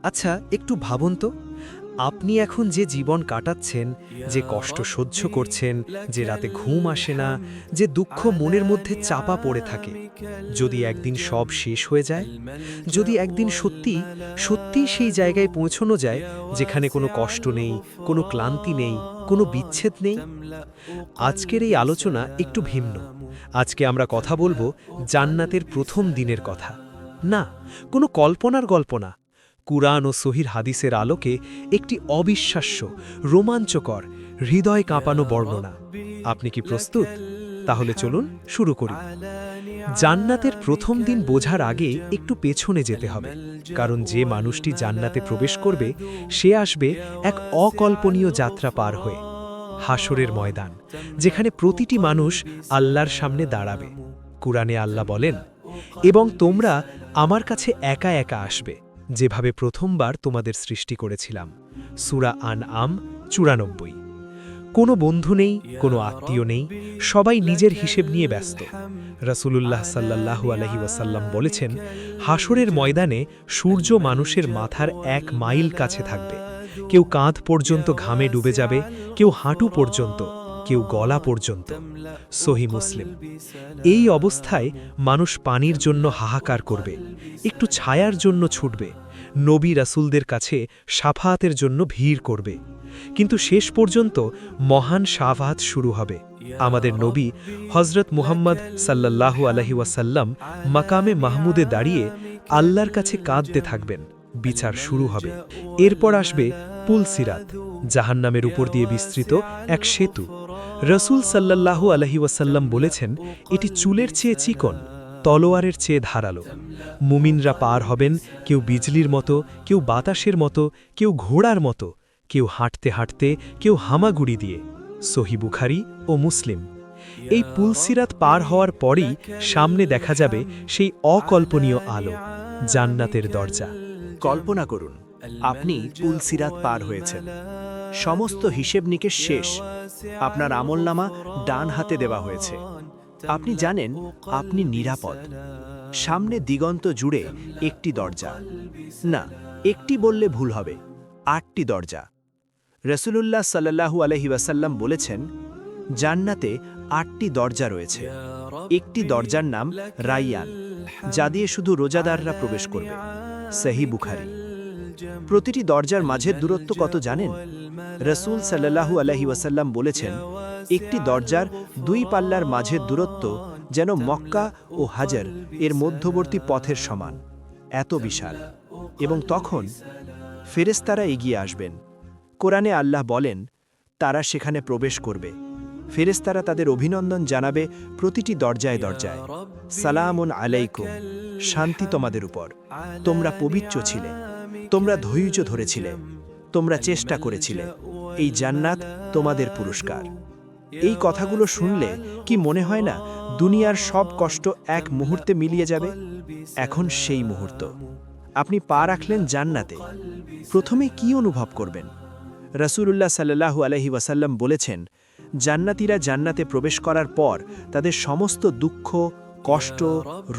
আচ্ছা, একটু ভাবুন তো, আপনি এখন যে জীবন কাটাচ্ছেন, যে কষ্ট সহ্য করছেন, যে রাতে ঘুম আসে না, যে দুঃখ মনের মধ্যে চাপা পড়ে থাকে, যদি একদিন সব শেষ হয়ে যায়, যদি একদিন সত্যি সত্যি সেই জায়গায় পৌঁছানো যায় যেখানে কোনো কষ্ট নেই, কোনো ক্লান্তি নেই, কোনো বিচ্ছেদ নেই। আজকের এই আলোচনা একটু ভিন্ন। আজকে আমরা কথা বলবো জান্নাতের প্রথম দিনের কথা। না, কোনো কল্পনার গল্প না, কুরআন ও সহিহ হাদিসের আলোকে একটি অবিশ্বাস্য, রোমাঞ্চকর, হৃদয় কাঁপানো বর্ণনা। আপনি কি প্রস্তুত? তাহলে চলুন শুরু করি। জান্নাতের প্রথম দিন বোঝার আগে একটু পেছনে যেতে হবে, কারণ যে মানুষটি জান্নাতে প্রবেশ করবে সে আসবে এক অকল্পনীয় যাত্রা পার হয়ে। হাসরের ময়দান, যেখানে প্রতিটি মানুষ আল্লাহর সামনে দাঁড়াবে। কুরআনে আল্লাহ বলেন, এবং তোমরা আমার কাছে একা একা আসবে, যেভাবে প্রথমবার তোমাদের সৃষ্টি করেছিলাম। সূরা আনআম 94। কোনো বন্ধু নেই, কোনো আত্মীয় নেই, সবাই নিজের হিসেব নিয়ে ব্যস্ত। রাসূলুল্লাহ সাল্লাল্লাহু আলাইহি ওয়াসাল্লাম বলেছেন, হাসরের ময়দানে সূর্য মানুষের মাথার 1 মাইল কাছে থাকবে। কেউ কাঁধ পর্যন্ত ঘামে ডুবে যাবে, কেউ হাঁটু পর্যন্ত, কেউ গলা পর্যন্ত। সহিহ মুসলিম। এই অবস্থায় মানুষ পানির জন্য হাহাকার করবে, একটু ছায়ার জন্য ছুটবে, নবী রাসূলদের কাছে শাফাআতের জন্য ভিড় করবে। কিন্তু শেষ পর্যন্ত মহান শাফাআত শুরু হবে। আমাদের নবী হযরত মুহাম্মদ সাল্লাল্লাহু আলাইহি ওয়াসাল্লাম মাকামে মাহমুদে দাঁড়িয়ে আল্লাহর কাছে কাঁদতে থাকবেন। বিচার শুরু হবে। এরপর আসবে পুল সিরাত, জাহান্নামের উপর দিয়ে বিস্তৃত এক সেতু। রাসূল সাল্লাল্লাহু আলাইহি ওয়াসাল্লাম বলেছেন, এটি চুলের চেয়ে চিকন, তলোয়ারের চেয়ে ধারালো। মুমিনরা পার হবেন কেউ বিজলির মতো, কেউ বাতাসের মতো, কেউ ঘোড়ার মতো, কেউ হাঁটতে হাঁটতে, কেউ হামাগুড়ি দিয়ে। সহিহ বুখারী ও মুসলিম। এই পুলসিরাত পার হওয়ার পরেই সামনে দেখা যাবে সেই অকল্পনীয় আলো, জান্নাতের দরজা। কল্পনা করুন, আপনি পুলসিরাত পার হয়েছেন। সমস্ত হিসেব নিকেশ শেষ। আপনার আমলনামা ডান হাতে দেওয়া হয়েছে। আপনি জানেন আপনি নিরাপদ। সামনে দিগন্ত জুড়ে একটি দরজা, না, একটি বললে ভুল হবে, 8টি দরজা। রাসূলুল্লাহ সাল্লাল্লাহু আলাইহি ওয়াসাল্লাম বলেছেন, জান্নাতে 8টি দরজা রয়েছে। একটি দরজার নাম রাইয়ান, যা দিয়ে শুধু রোজাদাররা প্রবেশ করবে। সহিহ বুখারী। প্রতিটি দরজার মাঝের দূরত্ব কত জানেন? রাসূল সাল্লাল্লাহু আলাইহি ওয়াসাল্লাম বলেছেন, একটি দরজার 2 পাল্লার মাঝের দূরত্ব যেন মক্কা ও হাজর এর মধ্যবর্তী পথের সমান। এত বিশাল। এবং তখন ফেরেশতারা এগিয়ে আসবেন। কোরআনে আল্লাহ বলেন, তারা সেখানে প্রবেশ করবে। ফেরেশতারা তাদের অভিনন্দন জানাবে প্রতিটি দরজায় দরজায়, সালামুন আলাইকুম, শান্তি তোমাদের উপর, তোমরা পবিত্র ছিলে, তোমরা ধৈর্য ধরেছিলে, তোমরা চেষ্টা করেছিলে, এই জান্নাত তোমাদের পুরস্কার। এই কথাগুলো শুনলে কি মনে হয় না দুনিয়ার সব কষ্ট এক মুহূর্তে মিলিয়ে যাবে? এখন সেই মুহূর্ত। আপনি পা রাখলেন জান্নাতে, প্রথমে কি অনুভব করবেন? রাসূলুল্লাহ সাল্লাল্লাহু আলাইহি ওয়াসাল্লাম বলেছেন, জান্নাতীরা জান্নাতে প্রবেশ করার পর তাদের সমস্ত দুঃখ, কষ্ট,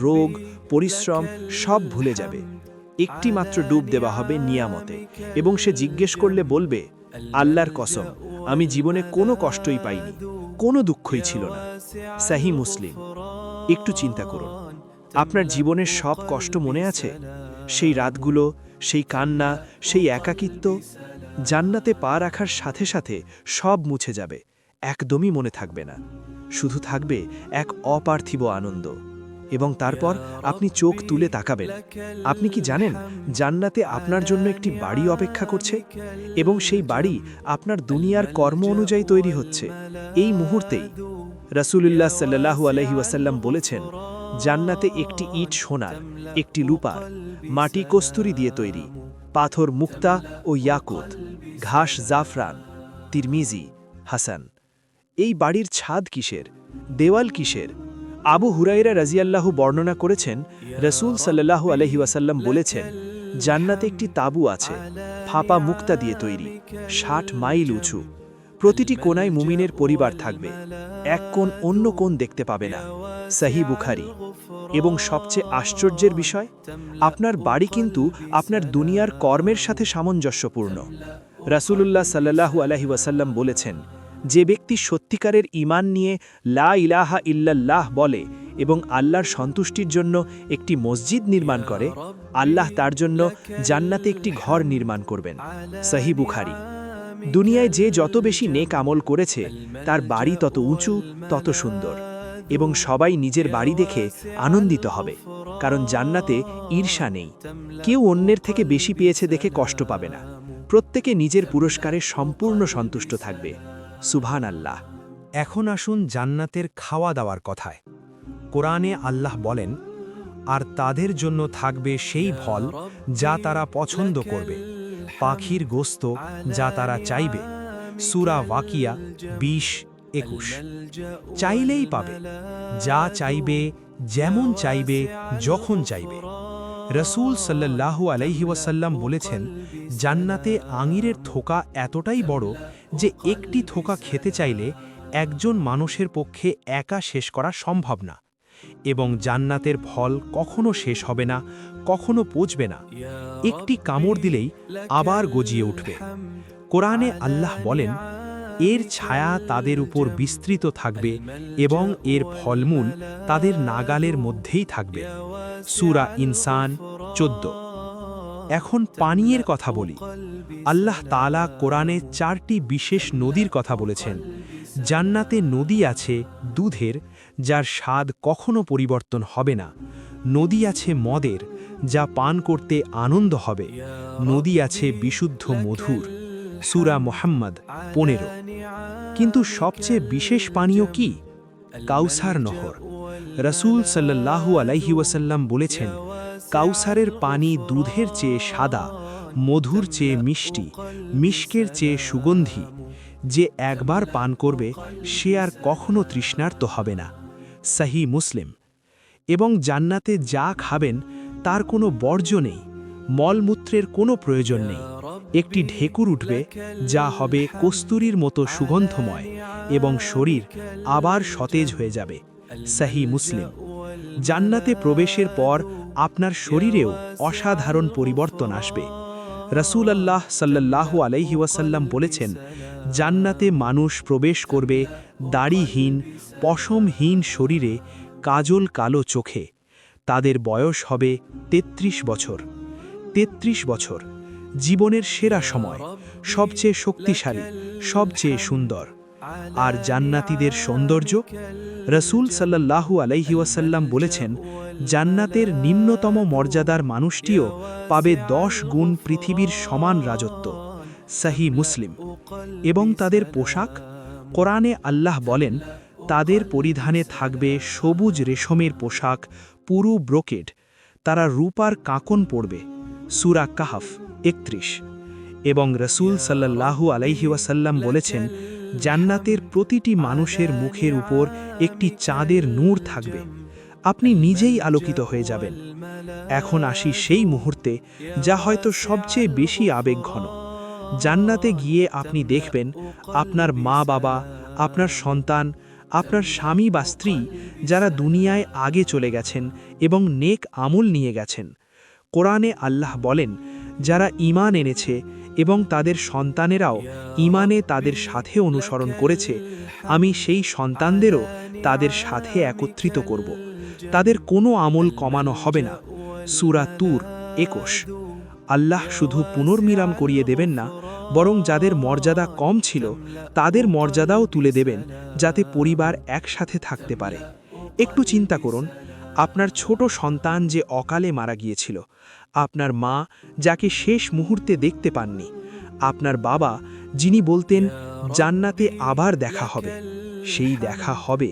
রোগ, পরিশ্রম সব ভুলে যাবে। একটি মাত্র ডুব দেওয়া হবে নিয়ামতে, এবং সে জিজ্ঞেস করলে বলবে, আল্লাহর কসম, আমি জীবনে কোনো কষ্টই পাইনি, কোনো দুঃখই ছিল না। সহিহ মুসলিম। একটু চিন্তা করুন, আপনার জীবনের সব কষ্ট মনে আছে? সেই রাতগুলো, সেই কান্না, সেই একাকিত্ব? জান্নাতে পা রাখার সাথে সাথে সব মুছে যাবে, একদমই মনে থাকবে না। শুধু থাকবে এক অপার্থিব আনন্দ। এবং তারপর আপনি চোখ তুলে তাকাবেন। আপনি কি জানেন জান্নাতে আপনার জন্য একটি বাড়ি অপেক্ষা করছে? এবং সেই বাড়ি আপনার দুনিয়ার কর্ম অনুযায়ী তৈরি হচ্ছে এই মুহূর্তেই। রাসূলুল্লাহ সাল্লাল্লাহু আলাইহি ওয়াসাল্লাম বলেছেন, জান্নাতে একটি ইট সোনার, একটি রূপার, মাটি কস্তুরী দিয়ে তৈরি, পাথর মুক্তা ও ইয়াকুত, ঘাস জাফরান। তিরমিজি, হাসান। এই বাড়ির ছাদ কিসের? দেওয়াল কিসের? আবু হুরায়রা রাদিয়াল্লাহু বর্ণনা করেছেন, রাসূল সাল্লাল্লাহু আলাইহি ওয়াসাল্লাম বলেছেন, জান্নাতে একটি তাঁবু আছে, ফাঁপা মুক্তা দিয়ে তৈরি, 60 মাইল উঁচু। প্রতিটি কোণায় মুমিনের পরিবার থাকবে, এক কোণ অন্য কোণ দেখতে পাবে না। সহি বুখারি। এবং সবচেয়ে আশ্চর্যের বিষয়, আপনার বাড়ি কিন্তু আপনার দুনিয়ার কর্মের সাথে সামঞ্জস্যপূর্ণ। রাসূলুল্লাহ সাল্লাল্লাহু আলাইহি ওয়াসাল্লাম বলেছেন, যে ব্যক্তি সত্যিকারের ঈমান নিয়ে লা ইলাহা ইল্লাল্লাহ বলে এবং আল্লাহর সন্তুষ্টির জন্য একটি মসজিদ নির্মাণ করে, আল্লাহ তার জন্য জান্নাতে একটি ঘর নির্মাণ করবেন। সহি বুখারি। দুনিয়ায় যে যত বেশি নেক আমল করেছে, তার বাড়ি তত উঁচু, তত সুন্দর, এবং সবাই নিজের বাড়ি দেখে আনন্দিত হবে, কারণ জান্নাতে ঈর্ষা নেই। কেউ অন্যের থেকে বেশি পেয়েছে দেখে কষ্ট পাবে না। প্রত্যেকে নিজের পুরস্কারে সম্পূর্ণ সন্তুষ্ট থাকবে। সুবহানাল্লাহ। এখন আসুন জান্নাতের খাওয়া দাওয়ার কথায়। কোরআনে আল্লাহ বলেন, আর তাদের জন্য থাকবে সেই ফল যা তারা পছন্দ করবে, পাখির গোস্ত যা তারা চাইবে। সূরা ওয়াকিয়া 20-21। চাইলেই পাবে, যা চাইবে, যেমন চাইবে, যখন চাইবে। রাসূল সাল্লাল্লাহু আলাইহি ওয়াসাল্লাম বলেছেন, জান্নাতে আঙিরের থোকা এতটাই বড় যে একটি থোকা খেতে চাইলে একজন মানুষের পক্ষে একা শেষ করা সম্ভব না, এবং জান্নাতের ফল কখনো শেষ হবে না, কখনো পচবে না। একটি কামড় দিলেই আবার গজিয়ে উঠবে। কোরআনে আল্লাহ বলেন, এর ছায়া তাদের উপর বিস্তৃত থাকবে এবং এর ফলমূল তাদের নাগালের মধ্যেই থাকবে। সূরা ইনসান 14। এখন পানীয়ের কথা বলি। আল্লাহ তাআলা কোরআনে 4টি বিশেষ নদীর কথা বলেছেন। জান্নাতে নদী আছে দুধের, যার স্বাদ কখনো পরিবর্তন হবে না। নদী আছে মদের, যা পান করতে আনন্দ হবে। নদী আছে বিশুদ্ধ মধুর। সূরা মুহাম্মদ 15। কিন্তু সবচেয়ে বিশেষ পানীয় কি? কাউসার নহর। রাসূল সাল্লাল্লাহু আলাইহি ওয়াসাল্লাম বলেছেন, কাউসারের পানি দুধের চেয়ে সাদা, মধুর চেয়ে মিষ্টি, মিশকের চেয়ে সুগন্ধি। যে একবার পান করবে সে আর কখনো তৃষ্ণার্ত হবে না। সহি মুসলিম। এবং জান্নাতে যা খাবেন তার কোনো বর্জ্য নেই, মলমূত্রের কোনো প্রয়োজন নেই। একটি ঢেকুর উঠবে যা হবে কস্তুরীর মতো সুগন্ধময়, এবং শরীর আবার সতেজ হয়ে যাবে। সহি মুসলিম। জান্নাতে প্রবেশের পর আপনার শরীরেও অসাধারণ পরিবর্তন আসবে। রাসূলুল্লাহ সাল্লাল্লাহু আলাইহি ওয়াসাল্লাম বলেছেন, জান্নাতে মানুষ প্রবেশ করবে দাড়িহীন, পশমহীন শরীরে, কাজল কালো চোখে। তাদের বয়স হবে 33 বছর। 33 বছর জীবনের সেরা সময়, সবচেয়ে শক্তিশালী, সবচেয়ে সুন্দর। আর জান্নাতীদের সৌন্দর্য? রাসূল সাল্লাল্লাহু আলাইহি ওয়াসাল্লাম বলেছেন, জান্নাতের নিম্নতম মর্যাদার মানুষটিও পাবে 10 গুণ পৃথিবীর সমান রাজত্ব। সহি মুসলিম। এবং তাদের পোশাক? কোরআনে আল্লাহ বলেন, তাদের পরিধানে থাকবে সবুজ রেশমের পোশাক, পুরু ব্রোকেড। তারা রূপার কাঁকন পরবে। সূরা কাহফ 31। এবং রাসূল সাল্লাল্লাহু আলাইহি ওয়াসাল্লাম বলেছেন, জান্নাতের প্রতিটি মানুষের মুখের উপর একটি চাঁদের নূর থাকবে। আপনি নিজেই আলোকিত হয়ে যাবেন। এখন আসি সেই মুহূর্তে যা হয়তো সবচেয়ে বেশি আবেগঘন। জান্নাতে গিয়ে আপনি দেখবেন আপনার মা বাবা, আপনার সন্তান, আপনার স্বামী বা স্ত্রী, যারা দুনিয়ায় আগে চলে গেছেন এবং নেক আমল নিয়ে গেছেন। কোরআনে আল্লাহ বলেন, যারা ঈমান এনেছে এবং তাদের সন্তানেরাও ঈমানে তাদের সাথে অনুসরণ করেছে, আমি সেই সন্তানদেরও তাদের সাথে একত্রিত করব। তাদের কোনো আমল কমানো হবে না। সূরা তুর 21। আল্লাহ শুধু পুনর্মিলান করিয়ে দেবেন না, বরং যাদের মর্যাদা কম ছিল তাদের মর্যাদাও তুলে দেবেন, যাতে পরিবার একসাথে থাকতে পারে। একটু চিন্তা করুন, আপনার ছোট সন্তান যে অকালে মারা গিয়েছিল, আপনার মা যাকে শেষ মুহূর্তে দেখতে পাননি, আপনার বাবা যিনি বলতেন জান্নাতে আবার দেখা হবে, সেই দেখা হবে।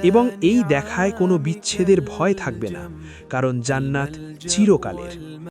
এবং এই দেখায় কোনো বিচ্ছেদের ভয় থাকবে না, কারণ জান্নাত চিরকালের।